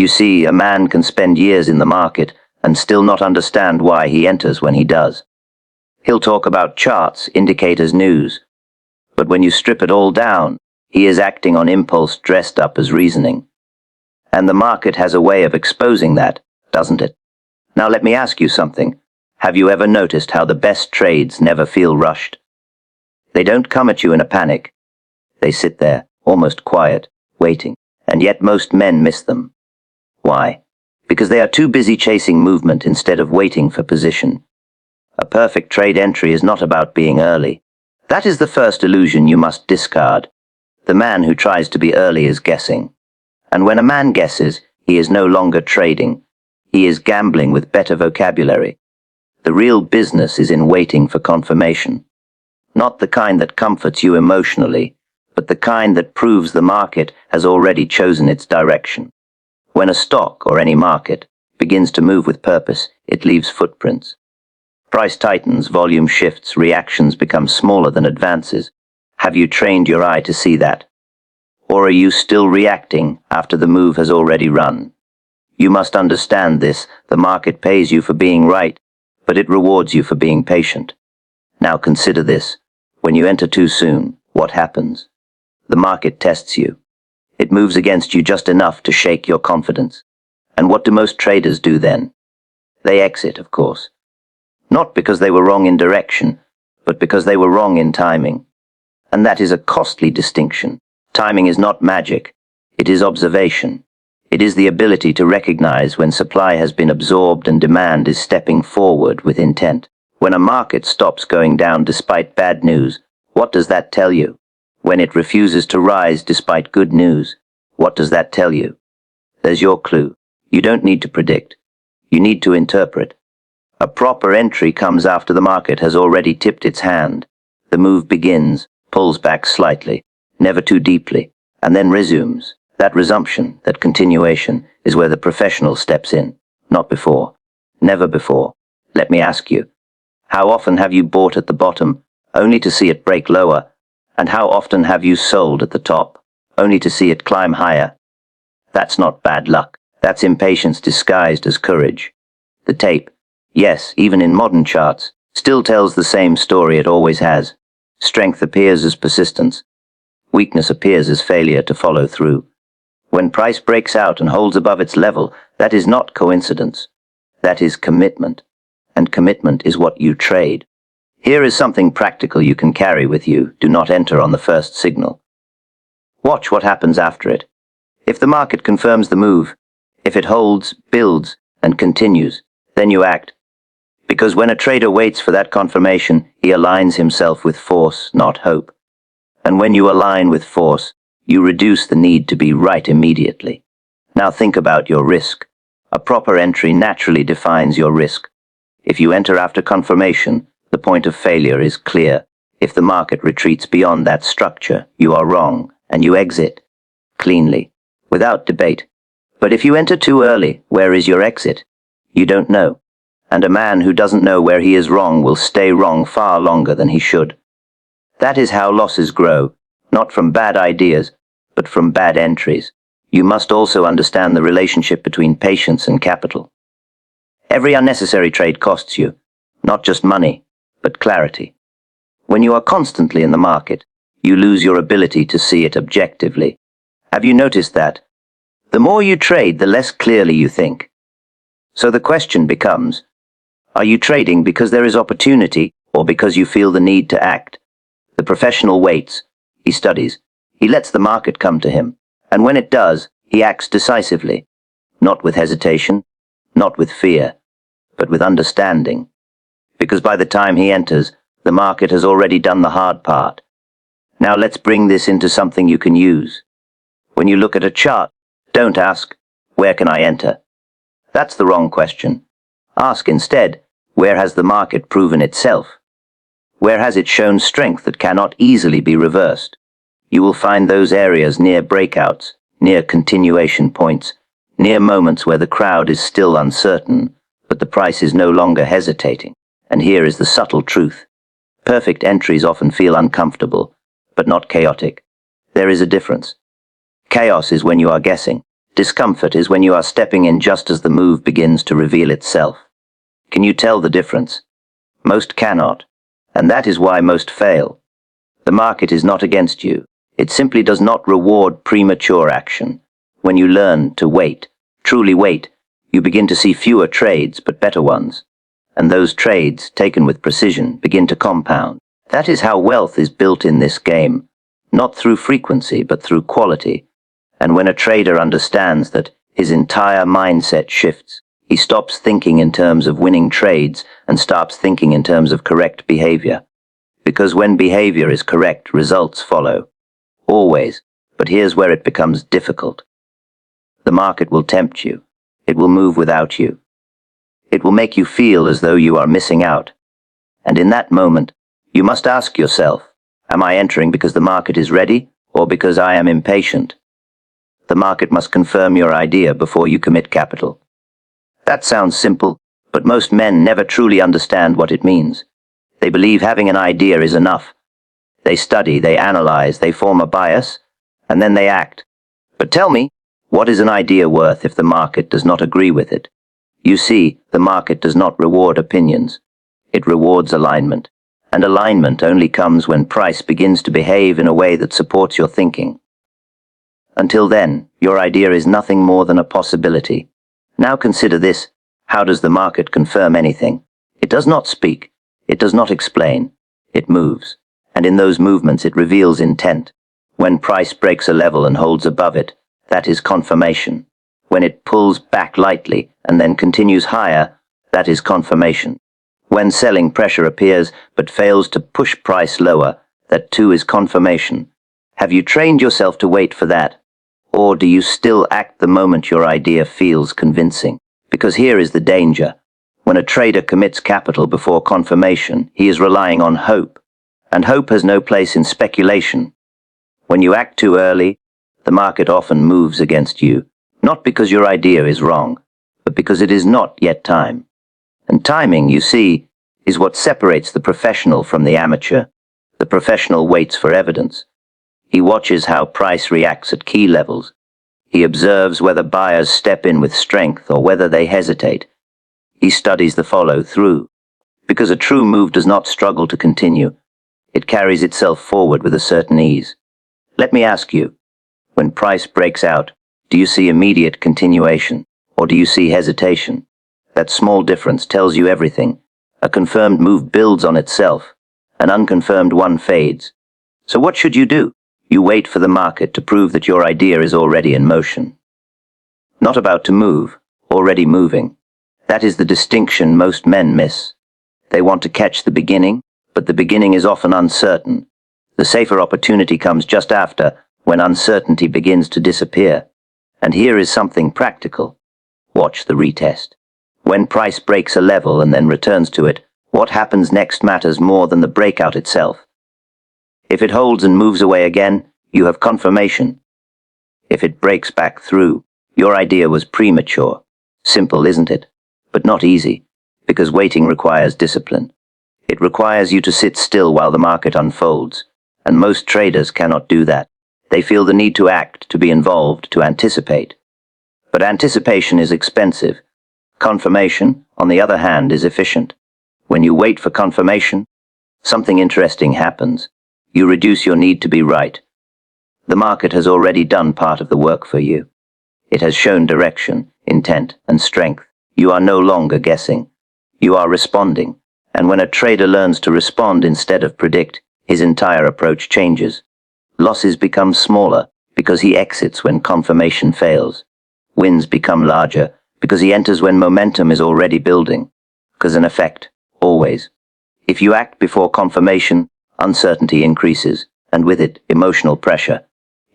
You see, a man can spend years in the market and still not understand why he enters when he does. He'll talk about charts, indicators, news. But when you strip it all down, he is acting on impulse dressed up as reasoning. And the market has a way of exposing that, doesn't it? Now let me ask you something. Have you ever noticed how the best trades never feel rushed? They don't come at you in a panic. They sit there, almost quiet, waiting, and yet most men miss them. Why? Because they are too busy chasing movement instead of waiting for position. A perfect trade entry is not about being early. That is the first illusion you must discard. The man who tries to be early is guessing. And when a man guesses, he is no longer trading. He is gambling with better vocabulary. The real business is in waiting for confirmation. Not the kind that comforts you emotionally, but the kind that proves the market has already chosen its direction. When a stock, or any market, begins to move with purpose, it leaves footprints. Price tightens, volume shifts, reactions become smaller than advances. Have you trained your eye to see that? Or are you still reacting after the move has already run? You must understand this. The market pays you for being right, but it rewards you for being patient. Now consider this. When you enter too soon, what happens? The market tests you. It moves against you just enough to shake your confidence. And what do most traders do then? They exit, of course. Not because they were wrong in direction, but because they were wrong in timing. And that is a costly distinction. Timing is not magic. It is observation. It is the ability to recognize when supply has been absorbed and demand is stepping forward with intent. When a market stops going down despite bad news, what does that tell you? When it refuses to rise despite good news, what does that tell you? There's your clue. You don't need to predict. You need to interpret. A proper entry comes after the market has already tipped its hand. The move begins, pulls back slightly, never too deeply, and then resumes. That resumption, that continuation, is where the professional steps in. Not before. Never before. Let me ask you, how often have you bought at the bottom, only to see it break lower? And how often have you sold at the top, only to see it climb higher? That's not bad luck. That's impatience disguised as courage. The tape, yes, even in modern charts, still tells the same story it always has. Strength appears as persistence. Weakness appears as failure to follow through. When price breaks out and holds above its level, that is not coincidence. That is commitment. And commitment is what you trade. Here is something practical you can carry with you. Do not enter on the first signal. Watch what happens after it. If the market confirms the move, if it holds, builds, and continues, then you act. Because when a trader waits for that confirmation, he aligns himself with force, not hope. And when you align with force, you reduce the need to be right immediately. Now think about your risk. A proper entry naturally defines your risk. If you enter after confirmation, the point of failure is clear. If the market retreats beyond that structure, you are wrong, and you exit cleanly, without debate. But if you enter too early, where is your exit? You don't know. And a man who doesn't know where he is wrong will stay wrong far longer than he should. That is how losses grow, not from bad ideas, but from bad entries. You must also understand the relationship between patience and capital. Every unnecessary trade costs you, not just money, but clarity. When you are constantly in the market, you lose your ability to see it objectively. Have you noticed that? The more you trade, the less clearly you think. So the question becomes, are you trading because there is opportunity or because you feel the need to act? The professional waits. He studies. He lets the market come to him. And when it does, he acts decisively. Not with hesitation, not with fear, but with understanding. Because by the time he enters, the market has already done the hard part. Now let's bring this into something you can use. When you look at a chart, don't ask, where can I enter? That's the wrong question. Ask instead, where has the market proven itself? Where has it shown strength that cannot easily be reversed? You will find those areas near breakouts, near continuation points, near moments where the crowd is still uncertain, but the price is no longer hesitating. And here is the subtle truth. Perfect entries often feel uncomfortable, but not chaotic. There is a difference. Chaos is when you are guessing. Discomfort is when you are stepping in just as the move begins to reveal itself. Can you tell the difference? Most cannot, and that is why most fail. The market is not against you. It simply does not reward premature action. When you learn to wait, truly wait, you begin to see fewer trades but better ones. And those trades, taken with precision, begin to compound. That is how wealth is built in this game, not through frequency but through quality. And when a trader understands that, his entire mindset shifts. He stops thinking in terms of winning trades and starts thinking in terms of correct behavior. Because when behavior is correct, results follow. Always. But here's where it becomes difficult. The market will tempt you. It will move without you. It will make you feel as though you are missing out. And in that moment, you must ask yourself, am I entering because the market is ready or because I am impatient? The market must confirm your idea before you commit capital. That sounds simple, but most men never truly understand what it means. They believe having an idea is enough. They study, they analyze, they form a bias, and then they act. But tell me, what is an idea worth if the market does not agree with it? You see, the market does not reward opinions. It rewards alignment. And alignment only comes when price begins to behave in a way that supports your thinking. Until then, your idea is nothing more than a possibility. Now consider this. How does the market confirm anything? It does not speak. It does not explain. It moves. And in those movements it reveals intent. When price breaks a level and holds above it, that is confirmation. When it pulls back lightly and then continues higher, that is confirmation. When selling pressure appears but fails to push price lower, that too is confirmation. Have you trained yourself to wait for that? Or do you still act the moment your idea feels convincing? Because here is the danger. When a trader commits capital before confirmation, he is relying on hope. And hope has no place in speculation. When you act too early, the market often moves against you. Not because your idea is wrong, but because it is not yet time. And timing, you see, is what separates the professional from the amateur. The professional waits for evidence. He watches how price reacts at key levels. He observes whether buyers step in with strength or whether they hesitate. He studies the follow-through. Because a true move does not struggle to continue. It carries itself forward with a certain ease. Let me ask you, when price breaks out, do you see immediate continuation, or do you see hesitation? That small difference tells you everything. A confirmed move builds on itself. An unconfirmed one fades. So what should you do? You wait for the market to prove that your idea is already in motion. Not about to move, already moving. That is the distinction most men miss. They want to catch the beginning, but the beginning is often uncertain. The safer opportunity comes just after, when uncertainty begins to disappear. And here is something practical. Watch the retest. When price breaks a level and then returns to it, what happens next matters more than the breakout itself. If it holds and moves away again, you have confirmation. If it breaks back through, your idea was premature. Simple, isn't it? But not easy, because waiting requires discipline. It requires you to sit still while the market unfolds, and most traders cannot do that. They feel the need to act, to be involved, to anticipate. But anticipation is expensive. Confirmation, on the other hand, is efficient. When you wait for confirmation, something interesting happens. You reduce your need to be right. The market has already done part of the work for you. It has shown direction, intent, and strength. You are no longer guessing. You are responding. And when a trader learns to respond instead of predict, his entire approach changes. Losses become smaller because he exits when confirmation fails. Wins become larger because he enters when momentum is already building. Cause and effect, always. If you act before confirmation, uncertainty increases, and with it, emotional pressure.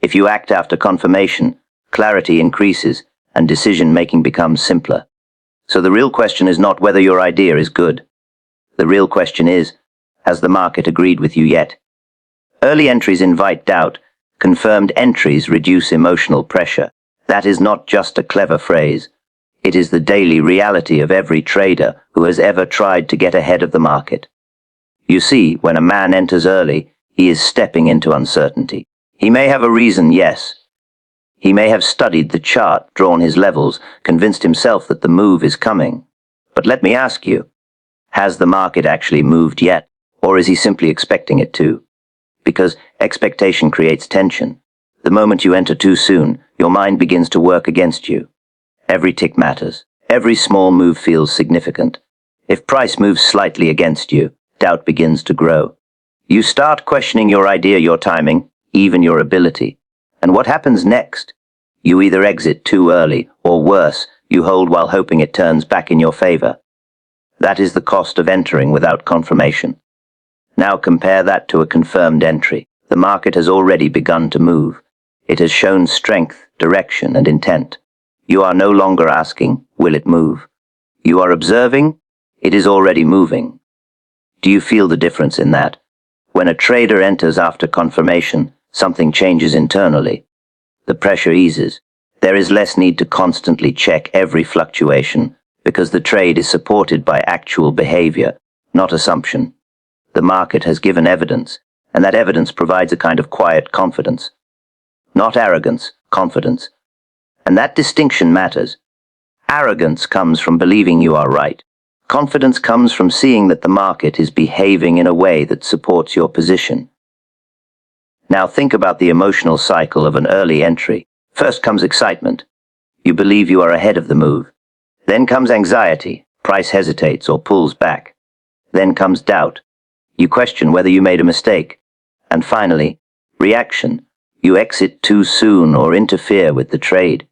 If you act after confirmation, clarity increases, and decision-making becomes simpler. So the real question is not whether your idea is good. The real question is, has the market agreed with you yet? Early entries invite doubt. Confirmed entries reduce emotional pressure. That is not just a clever phrase. It is the daily reality of every trader who has ever tried to get ahead of the market. You see, when a man enters early, he is stepping into uncertainty. He may have a reason, yes. He may have studied the chart, drawn his levels, convinced himself that the move is coming. But let me ask you, has the market actually moved yet, or is he simply expecting it to? Because expectation creates tension. The moment you enter too soon, your mind begins to work against you. Every tick matters. Every small move feels significant. If price moves slightly against you, doubt begins to grow. You start questioning your idea, your timing, even your ability. And what happens next? You either exit too early, or worse, you hold while hoping it turns back in your favor. That is the cost of entering without confirmation. Now compare that to a confirmed entry. The market has already begun to move. It has shown strength, direction, and intent. You are no longer asking, will it move? You are observing, it is already moving. Do you feel the difference in that? When a trader enters after confirmation, something changes internally. The pressure eases. There is less need to constantly check every fluctuation, because the trade is supported by actual behavior, not assumption. The market has given evidence, and that evidence provides a kind of quiet confidence. Not arrogance, confidence. And that distinction matters. Arrogance comes from believing you are right. Confidence comes from seeing that the market is behaving in a way that supports your position. Now think about the emotional cycle of an early entry. First comes excitement. You believe you are ahead of the move. Then comes anxiety. Price hesitates or pulls back. Then comes doubt. You question whether you made a mistake. And finally, reaction. You exit too soon or interfere with the trade.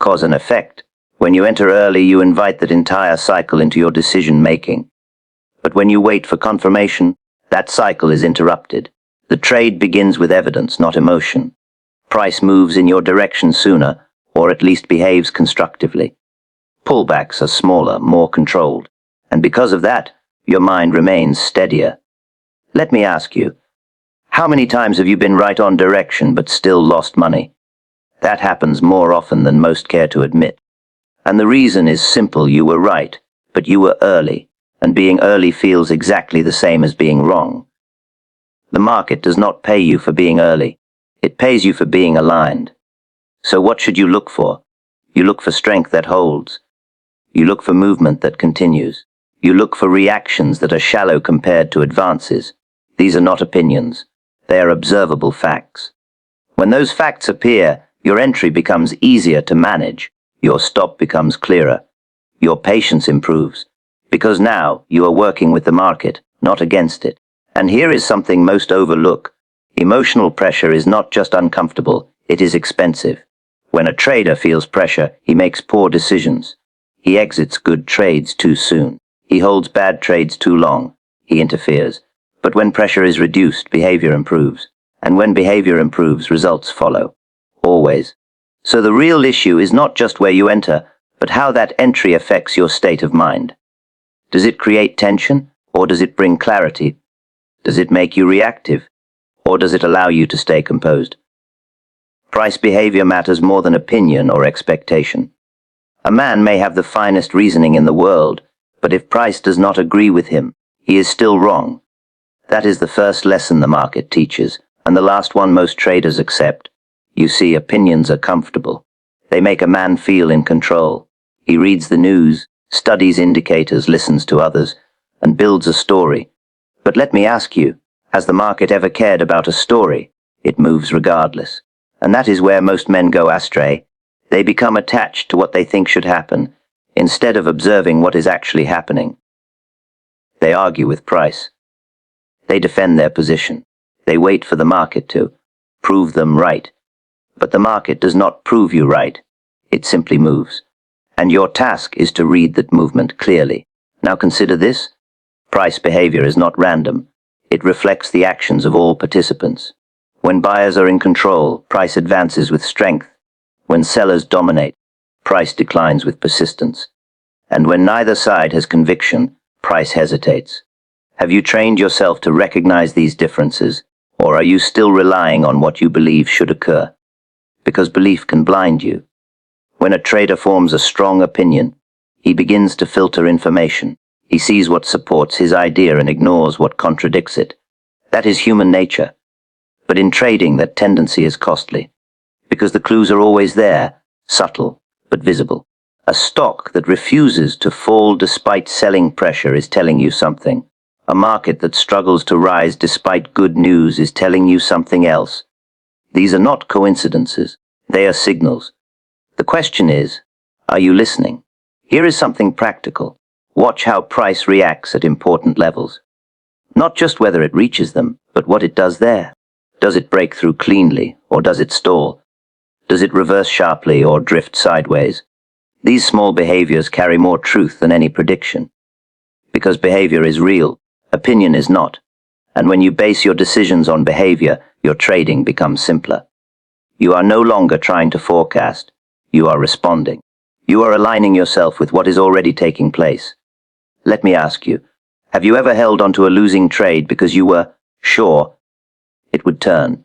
Cause and effect. When you enter early, you invite that entire cycle into your decision-making. But when you wait for confirmation, that cycle is interrupted. The trade begins with evidence, not emotion. Price moves in your direction sooner, or at least behaves constructively. Pullbacks are smaller, more controlled, and because of that, your mind remains steadier. Let me ask you, how many times have you been right on direction but still lost money? That happens more often than most care to admit. And the reason is simple: you were right, but you were early, and being early feels exactly the same as being wrong. The market does not pay you for being early. It pays you for being aligned. So what should you look for? You look for strength that holds. You look for movement that continues. You look for reactions that are shallow compared to advances. These are not opinions. They are observable facts. When those facts appear, your entry becomes easier to manage. Your stop becomes clearer. Your patience improves. Because now you are working with the market, not against it. And here is something most overlook. Emotional pressure is not just uncomfortable, it is expensive. When a trader feels pressure, he makes poor decisions. He exits good trades too soon. He holds bad trades too long. He interferes. But when pressure is reduced, behavior improves. And when behavior improves, results follow. Always. So the real issue is not just where you enter, but how that entry affects your state of mind. Does it create tension, or does it bring clarity? Does it make you reactive, or does it allow you to stay composed? Price behavior matters more than opinion or expectation. A man may have the finest reasoning in the world, but if price does not agree with him, he is still wrong. That is the first lesson the market teaches, and the last one most traders accept. You see, opinions are comfortable. They make a man feel in control. He reads the news, studies indicators, listens to others, and builds a story. But let me ask you, has the market ever cared about a story? It moves regardless. And that is where most men go astray. They become attached to what they think should happen, instead of observing what is actually happening. They argue with price. They defend their position. They wait for the market to prove them right. But the market does not prove you right. It simply moves. And your task is to read that movement clearly. Now consider this. Price behavior is not random. It reflects the actions of all participants. When buyers are in control, price advances with strength. When sellers dominate, price declines with persistence. And when neither side has conviction, price hesitates. Have you trained yourself to recognize these differences, or are you still relying on what you believe should occur? Because belief can blind you. When a trader forms a strong opinion, he begins to filter information. He sees what supports his idea and ignores what contradicts it. That is human nature. But in trading, that tendency is costly. Because the clues are always there, subtle but visible. A stock that refuses to fall despite selling pressure is telling you something. A market that struggles to rise despite good news is telling you something else. These are not coincidences. They are signals. The question is, are you listening? Here is something practical. Watch how price reacts at important levels. Not just whether it reaches them, but what it does there. Does it break through cleanly, or does it stall? Does it reverse sharply or drift sideways? These small behaviors carry more truth than any prediction. Because behavior is real, opinion is not. And when you base your decisions on behavior, your trading becomes simpler. You are no longer trying to forecast. You are responding. You are aligning yourself with what is already taking place. Let me ask you, have you ever held onto a losing trade because you were sure it would turn?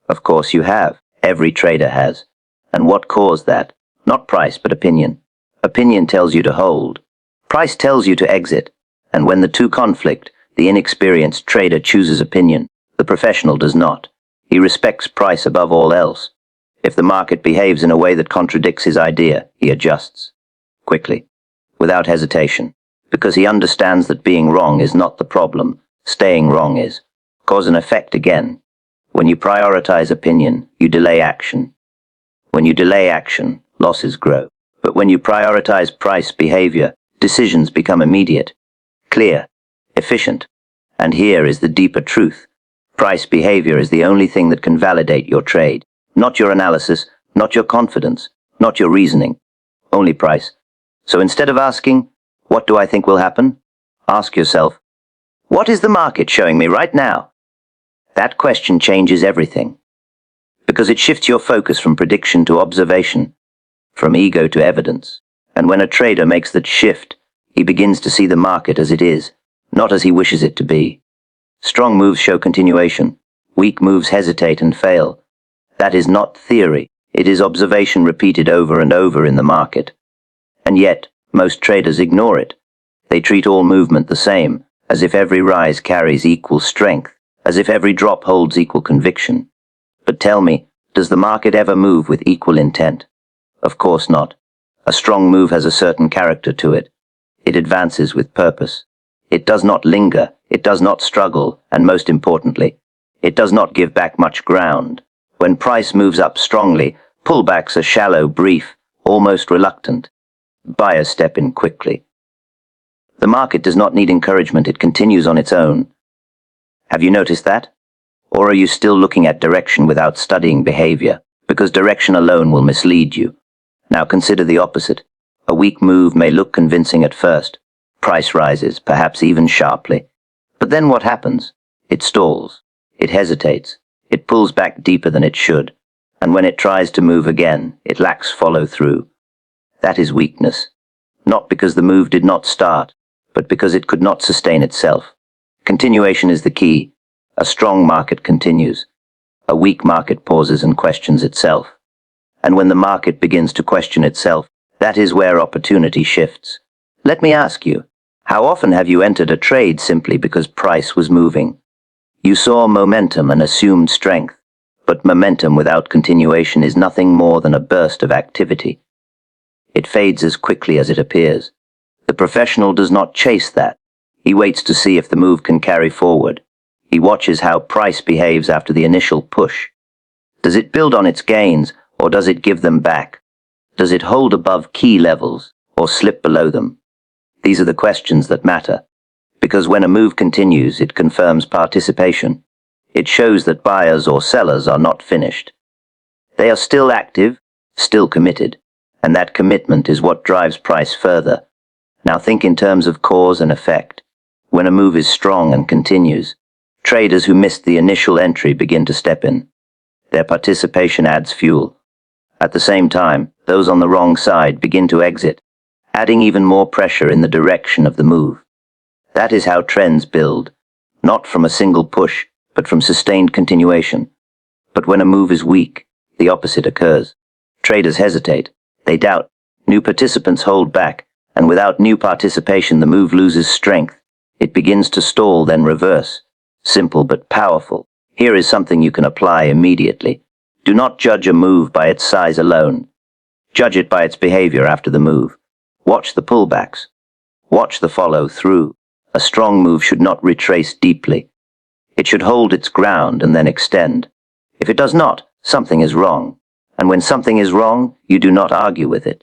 Of course you have. Every trader has. And what caused that? Not price, but opinion. Opinion tells you to hold. Price tells you to exit. And when the two conflict, the inexperienced trader chooses opinion. The professional does not. He respects price above all else. If the market behaves in a way that contradicts his idea, he adjusts. Quickly. Without hesitation. Because he understands that being wrong is not the problem. Staying wrong is. Cause and effect again. When you prioritize opinion, you delay action. When you delay action, losses grow. But when you prioritize price behavior, decisions become immediate, clear, efficient. And here is the deeper truth. Price behavior is the only thing that can validate your trade. Not your analysis, not your confidence, not your reasoning. Only price. So instead of asking, what do I think will happen? Ask yourself, what is the market showing me right now? That question changes everything. Because it shifts your focus from prediction to observation, from ego to evidence. And when a trader makes that shift, he begins to see the market as it is, not as he wishes it to be. Strong moves show continuation. Weak moves hesitate and fail. That is not theory. It is observation repeated over and over in the market. And yet, most traders ignore it. They treat all movement the same, as if every rise carries equal strength, as if every drop holds equal conviction. But tell me, does the market ever move with equal intent? Of course not. A strong move has a certain character to it. It advances with purpose. It does not linger, it does not struggle, and most importantly, it does not give back much ground. When price moves up strongly, pullbacks are shallow, brief, almost reluctant. Buyers step in quickly. The market does not need encouragement, it continues on its own. Have you noticed that? Or are you still looking at direction without studying behavior? Because direction alone will mislead you. Now consider the opposite. A weak move may look convincing at first. Price rises, perhaps even sharply. But then what happens? It stalls. It hesitates. It pulls back deeper than it should. And when it tries to move again, it lacks follow-through. That is weakness. Not because the move did not start, but because it could not sustain itself. Continuation is the key. A strong market continues. A weak market pauses and questions itself. And when the market begins to question itself, that is where opportunity shifts. Let me ask you, how often have you entered a trade simply because price was moving? You saw momentum and assumed strength, but momentum without continuation is nothing more than a burst of activity. It fades as quickly as it appears. The professional does not chase that. He waits to see if the move can carry forward. He watches how price behaves after the initial push. Does it build on its gains, or does it give them back? Does it hold above key levels, or slip below them? These are the questions that matter. Because when a move continues, it confirms participation. It shows that buyers or sellers are not finished. They are still active, still committed, and that commitment is what drives price further. Now think in terms of cause and effect. When a move is strong and continues, traders who missed the initial entry begin to step in. Their participation adds fuel. At the same time, those on the wrong side begin to exit, adding even more pressure in the direction of the move. That is how trends build, not from a single push, but from sustained continuation. But when a move is weak, the opposite occurs. Traders hesitate, they doubt, new participants hold back, and without new participation the move loses strength. It begins to stall, then reverse. Simple but powerful. Here is something you can apply immediately. Do not judge a move by its size alone. Judge it by its behavior after the move. Watch the pullbacks. Watch the follow through. A strong move should not retrace deeply. It should hold its ground and then extend. If it does not, something is wrong. And when something is wrong, you do not argue with it.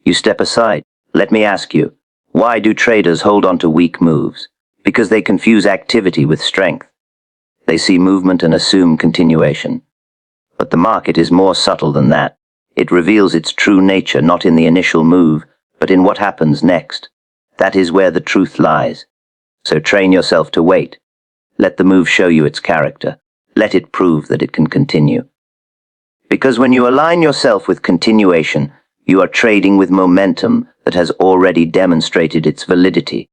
You step aside. Let me ask you, why do traders hold on to weak moves? Because they confuse activity with strength. They see movement and assume continuation. But the market is more subtle than that. It reveals its true nature not in the initial move, but in what happens next. That is where the truth lies. So train yourself to wait. Let the move show you its character. Let it prove that it can continue. Because when you align yourself with continuation, you are trading with momentum that has already demonstrated its validity.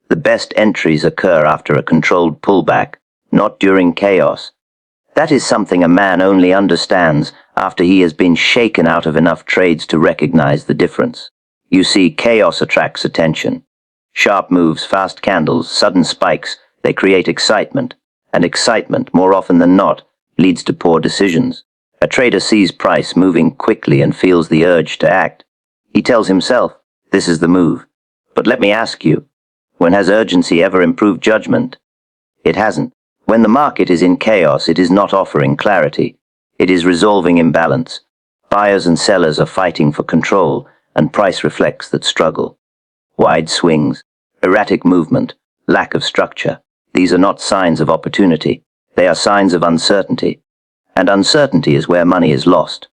The best entries occur after a controlled pullback, not during chaos. That is something a man only understands after he has been shaken out of enough trades to recognize the difference. You see, chaos attracts attention. Sharp moves, fast candles, sudden spikes, they create excitement. And excitement, more often than not, leads to poor decisions. A trader sees price moving quickly and feels the urge to act. He tells himself, this is the move. But let me ask you, when has urgency ever improved judgment? It hasn't. When the market is in chaos, it is not offering clarity. It is resolving imbalance. Buyers and sellers are fighting for control, and price reflects that struggle. Wide swings, erratic movement, lack of structure. These are not signs of opportunity. They are signs of uncertainty. And uncertainty is where money is lost.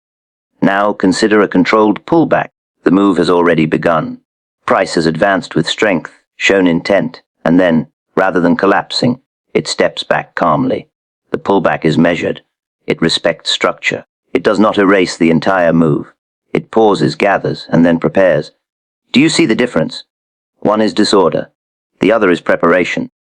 Now consider a controlled pullback. The move has already begun. Price has advanced with strength, shown intent, and then, rather than collapsing, it steps back calmly. The pullback is measured. It respects structure. It does not erase the entire move. It pauses, gathers, and then prepares. Do you see the difference? One is disorder. The other is preparation.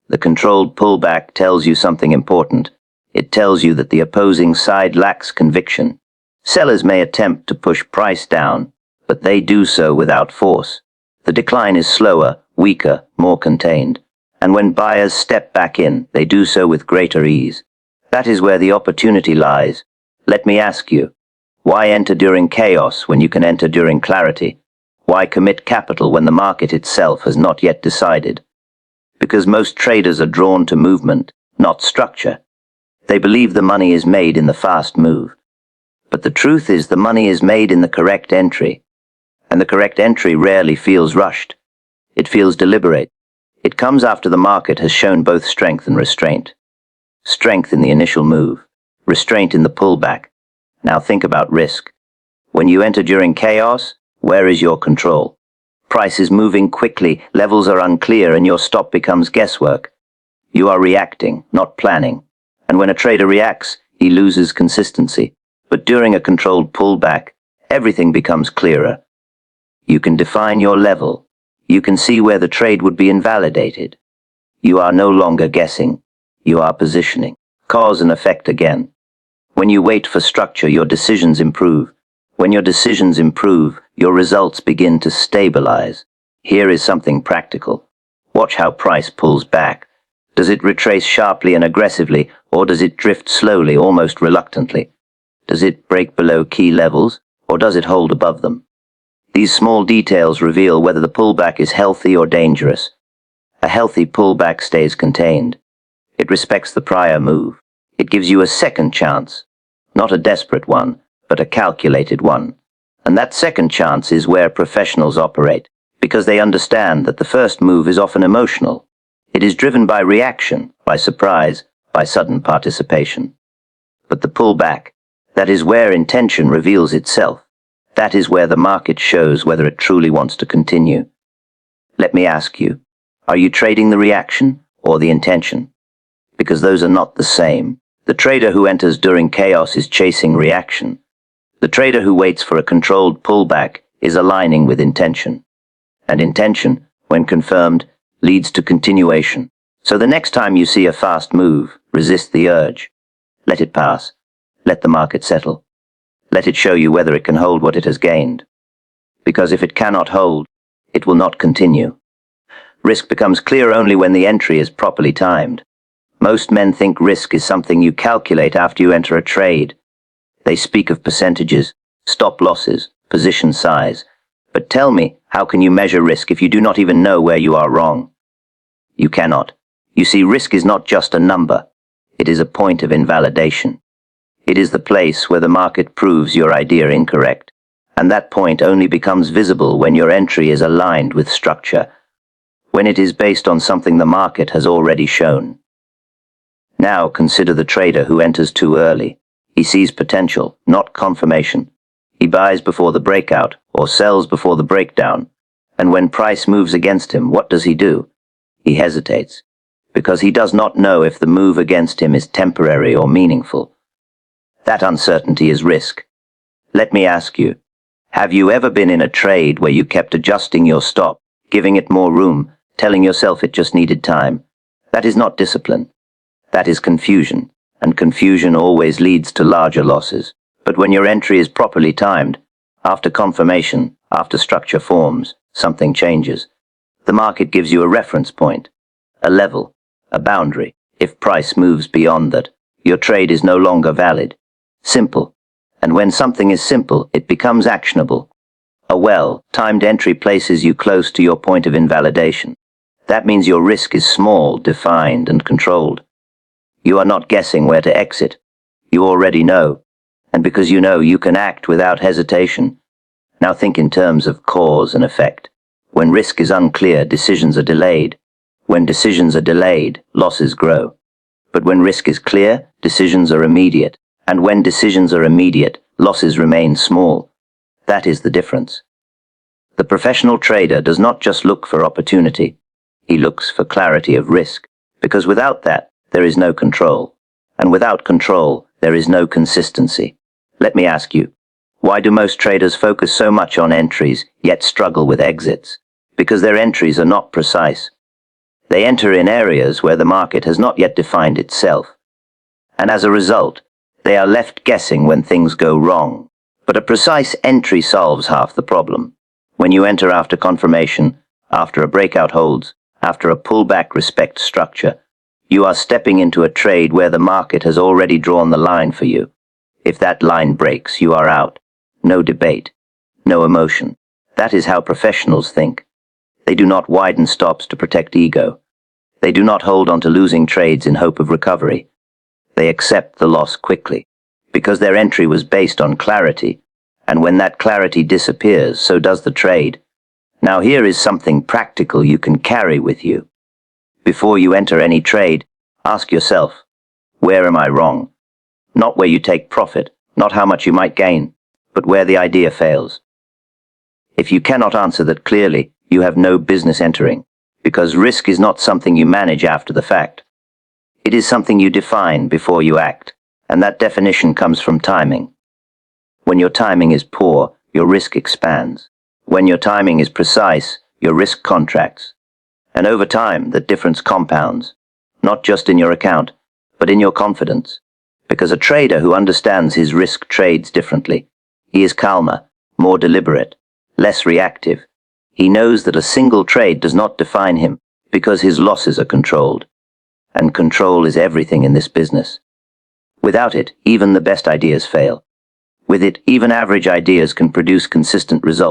The controlled pullback tells you something important. It tells you that the opposing side lacks conviction. Sellers may attempt to push price down, but they do so without force. The decline is slower, weaker, more contained. And when buyers step back in, they do so with greater ease. That is where the opportunity lies. Let me ask you, why enter during chaos when you can enter during clarity? Why commit capital when the market itself has not yet decided? Because most traders are drawn to movement, not structure. They believe the money is made in the fast move. But the truth is the money is made in the correct entry. And the correct entry rarely feels rushed. It feels deliberate. It comes after the market has shown both strength and restraint. Strength in the initial move, restraint in the pullback. Now think about risk. When you enter during chaos, where is your control? Price is moving quickly, levels are unclear, and your stop becomes guesswork. You are reacting, not planning. And when a trader reacts, he loses consistency. But during a controlled pullback, everything becomes clearer. You can define your level. You can see where the trade would be invalidated. You are no longer guessing. You are positioning. Cause and effect again. When you wait for structure, your decisions improve. When your decisions improve, your results begin to stabilize. Here is something practical. Watch how price pulls back. Does it retrace sharply and aggressively, or does it drift slowly, almost reluctantly? Does it break below key levels, or does it hold above them? These small details reveal whether the pullback is healthy or dangerous. A healthy pullback stays contained. It respects the prior move. It gives you a second chance. Not a desperate one, but a calculated one. And that second chance is where professionals operate, because they understand that the first move is often emotional. It is driven by reaction, by surprise, by sudden participation. But the pullback, that is where intention reveals itself. That is where the market shows whether it truly wants to continue. Let me ask you, are you trading the reaction or the intention? Because those are not the same. The trader who enters during chaos is chasing reaction. The trader who waits for a controlled pullback is aligning with intention. And intention, when confirmed, leads to continuation. So the next time you see a fast move, resist the urge. Let it pass. Let the market settle. Let it show you whether it can hold what it has gained. Because if it cannot hold, it will not continue. Risk becomes clear only when the entry is properly timed. Most men think risk is something you calculate after you enter a trade. They speak of percentages, stop losses, position size. But tell me, how can you measure risk if you do not even know where you are wrong? You cannot. You see, risk is not just a number. It is a point of invalidation. It is the place where the market proves your idea incorrect. And that point only becomes visible when your entry is aligned with structure, when it is based on something the market has already shown. Now consider the trader who enters too early. He sees potential, not confirmation. He buys before the breakout or sells before the breakdown. And when price moves against him, what does he do? He hesitates, because he does not know if the move against him is temporary or meaningful. That uncertainty is risk. Let me ask you, have you ever been in a trade where you kept adjusting your stop, giving it more room, telling yourself it just needed time? That is not discipline. That is confusion, and confusion always leads to larger losses. But when your entry is properly timed, after confirmation, after structure forms, something changes. The market gives you a reference point, a level, a boundary. If price moves beyond that, your trade is no longer valid. Simple. And when something is simple, it becomes actionable. A well-timed entry places you close to your point of invalidation. That means your risk is small, defined, and controlled. You are not guessing where to exit. You already know. And because you know, you can act without hesitation. Now think in terms of cause and effect. When risk is unclear, decisions are delayed. When decisions are delayed, losses grow. But when risk is clear, decisions are immediate. And when decisions are immediate, losses remain small. That is the difference. The professional trader does not just look for opportunity. He looks for clarity of risk. Because without that, there is no control. And without control, there is no consistency. Let me ask you, why do most traders focus so much on entries, yet struggle with exits? Because their entries are not precise. They enter in areas where the market has not yet defined itself. And as a result, they are left guessing when things go wrong. But a precise entry solves half the problem. When you enter after confirmation, after a breakout holds, after a pullback respects structure, you are stepping into a trade where the market has already drawn the line for you. If that line breaks, you are out. No debate. No emotion. That is how professionals think. They do not widen stops to protect ego. They do not hold on to losing trades in hope of recovery. They accept the loss quickly, because their entry was based on clarity, and when that clarity disappears, so does the trade. Now here is something practical you can carry with you. Before you enter any trade, ask yourself, where am I wrong? Not where you take profit, not how much you might gain, but where the idea fails. If you cannot answer that clearly, you have no business entering, because risk is not something you manage after the fact. It is something you define before you act, and that definition comes from timing. When your timing is poor, your risk expands. When your timing is precise, your risk contracts. And over time, the difference compounds, not just in your account, but in your confidence. Because a trader who understands his risk trades differently. He is calmer, more deliberate, less reactive. He knows that a single trade does not define him, because his losses are controlled. And control is everything in this business. Without it, even the best ideas fail. With it, even average ideas can produce consistent results.